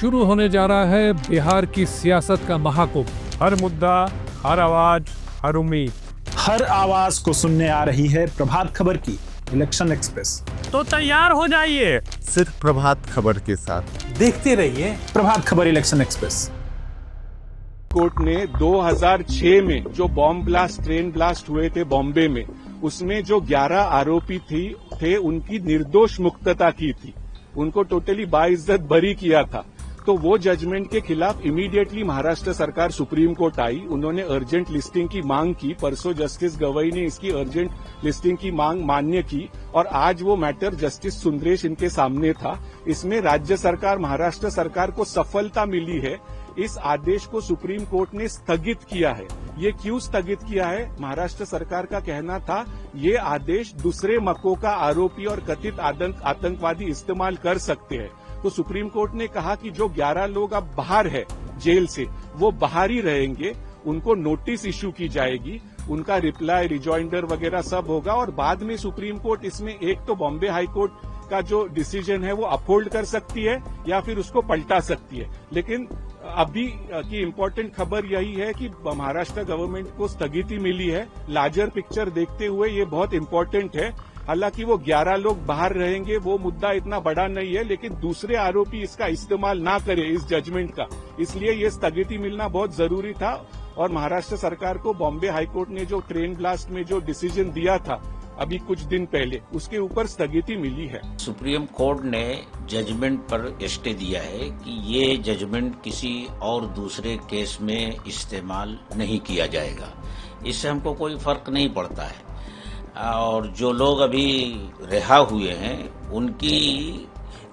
शुरू होने जा रहा है बिहार की सियासत का महाकुंभ। हर मुद्दा, हर आवाज, हर उम्मीद, हर आवाज को सुनने आ रही है प्रभात खबर की इलेक्शन एक्सप्रेस। तो तैयार हो जाइए सिर्फ प्रभात खबर के साथ। देखते रहिए Prabhat Khabar election express. Court ने 2006 में जो बॉम्ब ब्लास्ट, ट्रेन ब्लास्ट हुए थे बॉम्बे में, उसमें जो 11 आरोपी थे उनकी निर्दोष मुक्तता की थी, उनको टोटली बाइज्जत बरी किया था। तो वो जजमेंट के खिलाफ इमीडिएटली महाराष्ट्र सरकार सुप्रीम कोर्ट आई। उन्होंने अर्जेंट लिस्टिंग की मांग की। परसों जस्टिस गवई ने इसकी अर्जेंट लिस्टिंग की मांग मान्य की और आज वो मैटर जस्टिस सुंदरेश इनके सामने था। इसमें राज्य सरकार, महाराष्ट्र सरकार को सफलता मिली है। इस आदेश को सुप्रीम कोर्ट ने स्थगित किया है। ये क्यों स्थगित किया है? महाराष्ट्र सरकार का कहना था ये आदेश दूसरे मको का आरोपी और कथित आतंकवादी इस्तेमाल कर सकते हैं। तो सुप्रीम कोर्ट ने कहा कि जो 11 लोग अब बाहर है जेल से, वो बाहर ही रहेंगे, उनको नोटिस इश्यू की जाएगी, उनका रिप्लाई, रिजॉइंडर वगैरह सब होगा और बाद में सुप्रीम कोर्ट इसमें एक तो बॉम्बे हाई कोर्ट का जो डिसीजन है वो अपहोल्ड कर सकती है या फिर उसको पलटा सकती है। लेकिन अभी की इम्पोर्टेंट खबर यही है कि महाराष्ट्र गवर्नमेंट को स्थगिति मिली है। लार्जर पिक्चर देखते हुए ये बहुत इम्पोर्टेंट है। हालांकि वो 11 लोग बाहर रहेंगे, वो मुद्दा इतना बड़ा नहीं है, लेकिन दूसरे आरोपी इसका इस्तेमाल ना करे इस जजमेंट का, इसलिए ये स्थगिति मिलना बहुत जरूरी था। और महाराष्ट्र सरकार को बॉम्बे हाईकोर्ट ने जो ट्रेन ब्लास्ट में जो डिसीजन दिया था अभी कुछ दिन पहले, उसके ऊपर स्थगिति मिली है। सुप्रीम कोर्ट ने जजमेंट पर स्टे दिया है कि ये जजमेंट किसी और दूसरे केस में इस्तेमाल नहीं किया जाएगा। इससे हमको कोई फर्क नहीं पड़ता है। और जो लोग अभी रिहा हुए हैं उनकी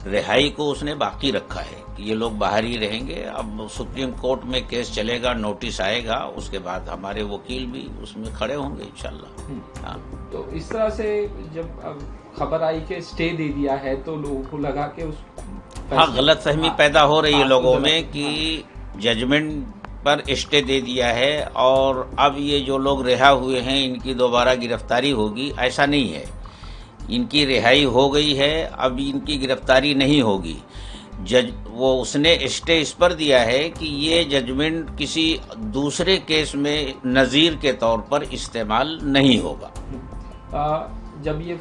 रिहाई को उसने बाकी रखा है कि ये लोग बाहर ही रहेंगे। अब सुप्रीम कोर्ट में केस चलेगा, नोटिस आएगा, उसके बाद हमारे वकील भी उसमें खड़े होंगे इंशाल्लाह। हाँ, तो इस तरह से जब अब खबर आई कि स्टे दे दिया है तो लोगों को लगा कि उस गलत फहमी पैदा हो रही है लोगों में कि जजमेंट पर स्टे दे दिया है और अब ये जो लोग रिहा हुए हैं इनकी दोबारा गिरफ्तारी होगी। ऐसा नहीं है, इनकी रिहाई हो गई है, अब इनकी गिरफ्तारी नहीं होगी। उसने स्टे इस पर दिया है कि ये जजमेंट किसी दूसरे केस में नज़ीर के तौर पर इस्तेमाल नहीं होगा। जब ये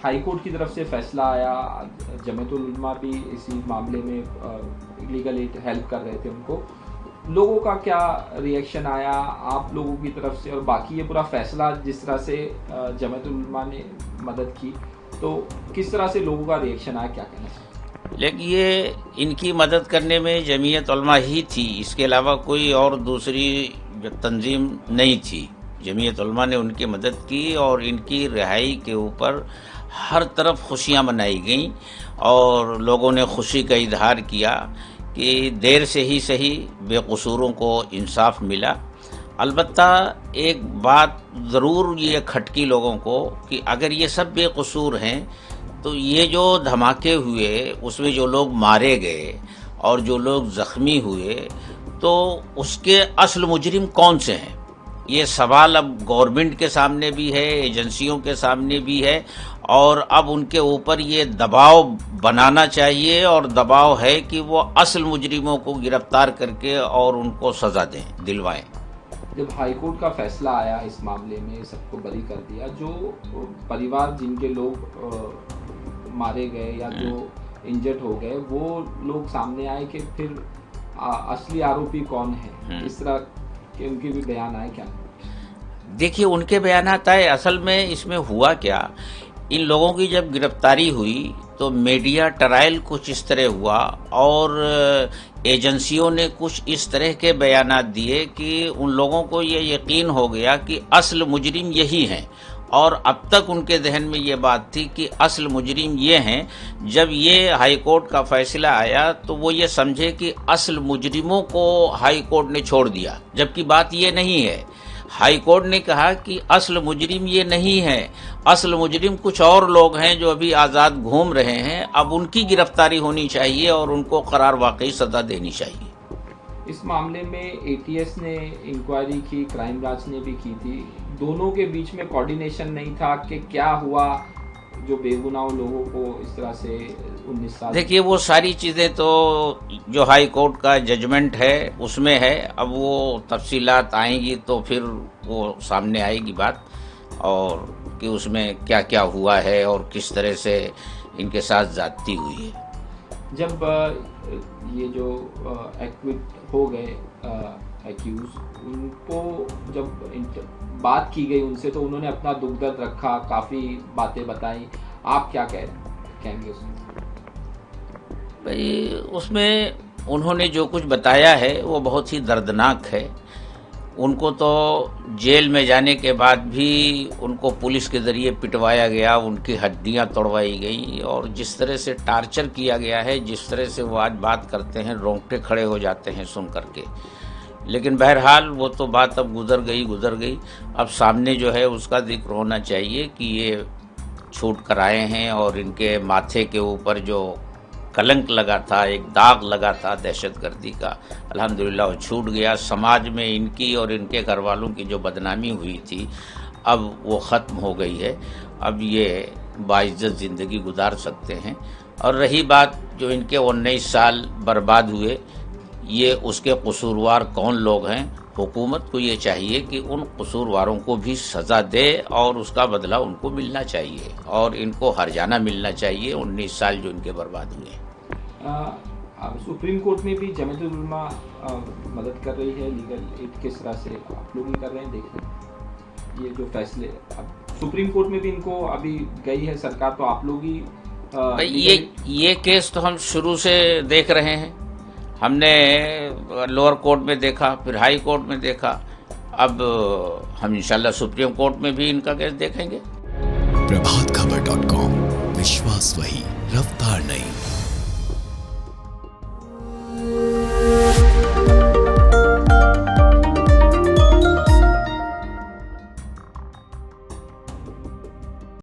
हाई कोर्ट की तरफ से फैसला आया, जमीयतुल उलमा भी इसी मामले में लीगल हेल्प कर रहे थे उनको, लोगों का क्या रिएक्शन आया आप लोगों की तरफ से? और बाकी ये पूरा फैसला जिस तरह से जमीयतुल उलमा ने मदद की, तो किस तरह से लोगों का रिएक्शन आया, क्या कहना चाहिए? लेकिन ये इनकी मदद करने में जमीयत उलमा ही थी, इसके अलावा कोई और दूसरी तंजीम नहीं थी। जमीयत उलमा ने उनकी मदद की और इनकी रिहाई के ऊपर हर तरफ खुशियां मनाई गईं और लोगों ने खुशी का इजहार किया कि देर से ही सही बेकसूरों को इंसाफ मिला। अलबत्ता एक बात ज़रूर ये खटकी लोगों को कि अगर ये सब बेकसूर हैं तो ये जो धमाके हुए उसमें जो लोग मारे गए और जो लोग ज़ख्मी हुए, तो उसके असल मुजरिम कौन से हैं? ये सवाल अब गवर्नमेंट के सामने भी है, एजेंसियों के सामने भी है और अब उनके ऊपर ये दबाव बनाना चाहिए और दबाव है कि वो असल मुजरिमों को गिरफ्तार करके और उनको सजा दें, दिलवाएं। जब हाईकोर्ट का फैसला आया इस मामले में, सबको बरी कर दिया, जो परिवार जिनके लोग मारे गए या जो इंजर्ड हो गए, वो लोग सामने आए कि फिर असली आरोपी कौन है, इस तरह के उनके भी बयान आए क्या? देखिए, उनके बयान आए। असल में इसमें हुआ क्या, इन लोगों की जब गिरफ्तारी हुई तो मीडिया ट्रायल कुछ इस तरह हुआ और एजेंसियों ने कुछ इस तरह के बयानात दिए कि उन लोगों को ये यकीन हो गया कि असल मुजरिम यही हैं। और अब तक उनके जहन में ये बात थी कि असल मुजरिम ये हैं। जब ये हाई कोर्ट का फैसला आया तो वो ये समझे कि असल मुजरिमों को हाई कोर्ट ने छोड़ दिया, जबकि बात ये नहीं है। हाई कोर्ट ने कहा कि असल मुजरिम ये नहीं है, असल मुजरिम कुछ और लोग हैं जो अभी आज़ाद घूम रहे हैं। अब उनकी गिरफ्तारी होनी चाहिए और उनको करार वाकई सजा देनी चाहिए। इस मामले में एटीएस ने इंक्वायरी की, क्राइम ब्रांच ने भी की थी, दोनों के बीच में कोऑर्डिनेशन नहीं था कि क्या हुआ, जो बेगुनाह लोगों को इस तरह से 19 साल। देखिए, वो सारी चीज़ें तो जो हाई कोर्ट का जजमेंट है उसमें है। अब वो तफसीलात आएंगी तो फिर वो सामने आएगी बात, और कि उसमें क्या क्या हुआ है और किस तरह से इनके साथ ज्यादती हुई है। जब ये जो एक्विट हो गए एक्यूज, उनको जब बात की गई उनसे तो उन्होंने अपना दुख दर्द रखा, काफ़ी बातें बताई। आप क्या कहेंगे उसमें? भाई, उसमें उन्होंने जो कुछ बताया है वो बहुत ही दर्दनाक है। उनको तो जेल में जाने के बाद भी उनको पुलिस के ज़रिए पिटवाया गया, उनकी हड्डियां तोड़वाई गई, और जिस तरह से टार्चर किया गया है, जिस तरह से वो आज बात करते हैं, रोंगटे खड़े हो जाते हैं सुन करके। लेकिन बहरहाल वो तो बात अब गुजर गई। अब सामने जो है उसका जिक्र होना चाहिए कि ये छूट कर आए हैं, और इनके माथे के ऊपर जो कलंक लगा था, एक दाग लगा था दहशतगर्दी का, अल्हम्दुलिल्लाह वो छूट गया। समाज में इनकी और इनके घर वालों की जो बदनामी हुई थी अब वो ख़त्म हो गई है। अब ये बाइज्जत ज़िंदगी गुजार सकते हैं। और रही बात जो इनके 19 साल बर्बाद हुए, ये उसके कसूरवार कौन लोग हैं, हुकूमत को ये चाहिए कि उन कसूरवारों को भी सज़ा दे और उसका बदला उनको मिलना चाहिए, और इनको हर्जाना मिलना चाहिए 19 साल जो इनके बर्बाद हुए। सुप्रीम कोर्ट में भी जमीयत उलमा मदद कर रही है, लीगल एड किस तरह से आप लोग भी कर रहे हैं, देख रहे हैं ये जो फैसले। अब सुप्रीम कोर्ट में भी इनको अभी गई है सरकार, तो आप लोग ही ये केस तो हम शुरू से देख रहे हैं। हमने लोअर कोर्ट में देखा, फिर हाई कोर्ट में देखा, अब हम इंशाल्लाह सुप्रीम कोर्ट में भी इनका केस देखेंगे। प्रभातखबर.com, विश्वास वही, रफ्तार नहीं।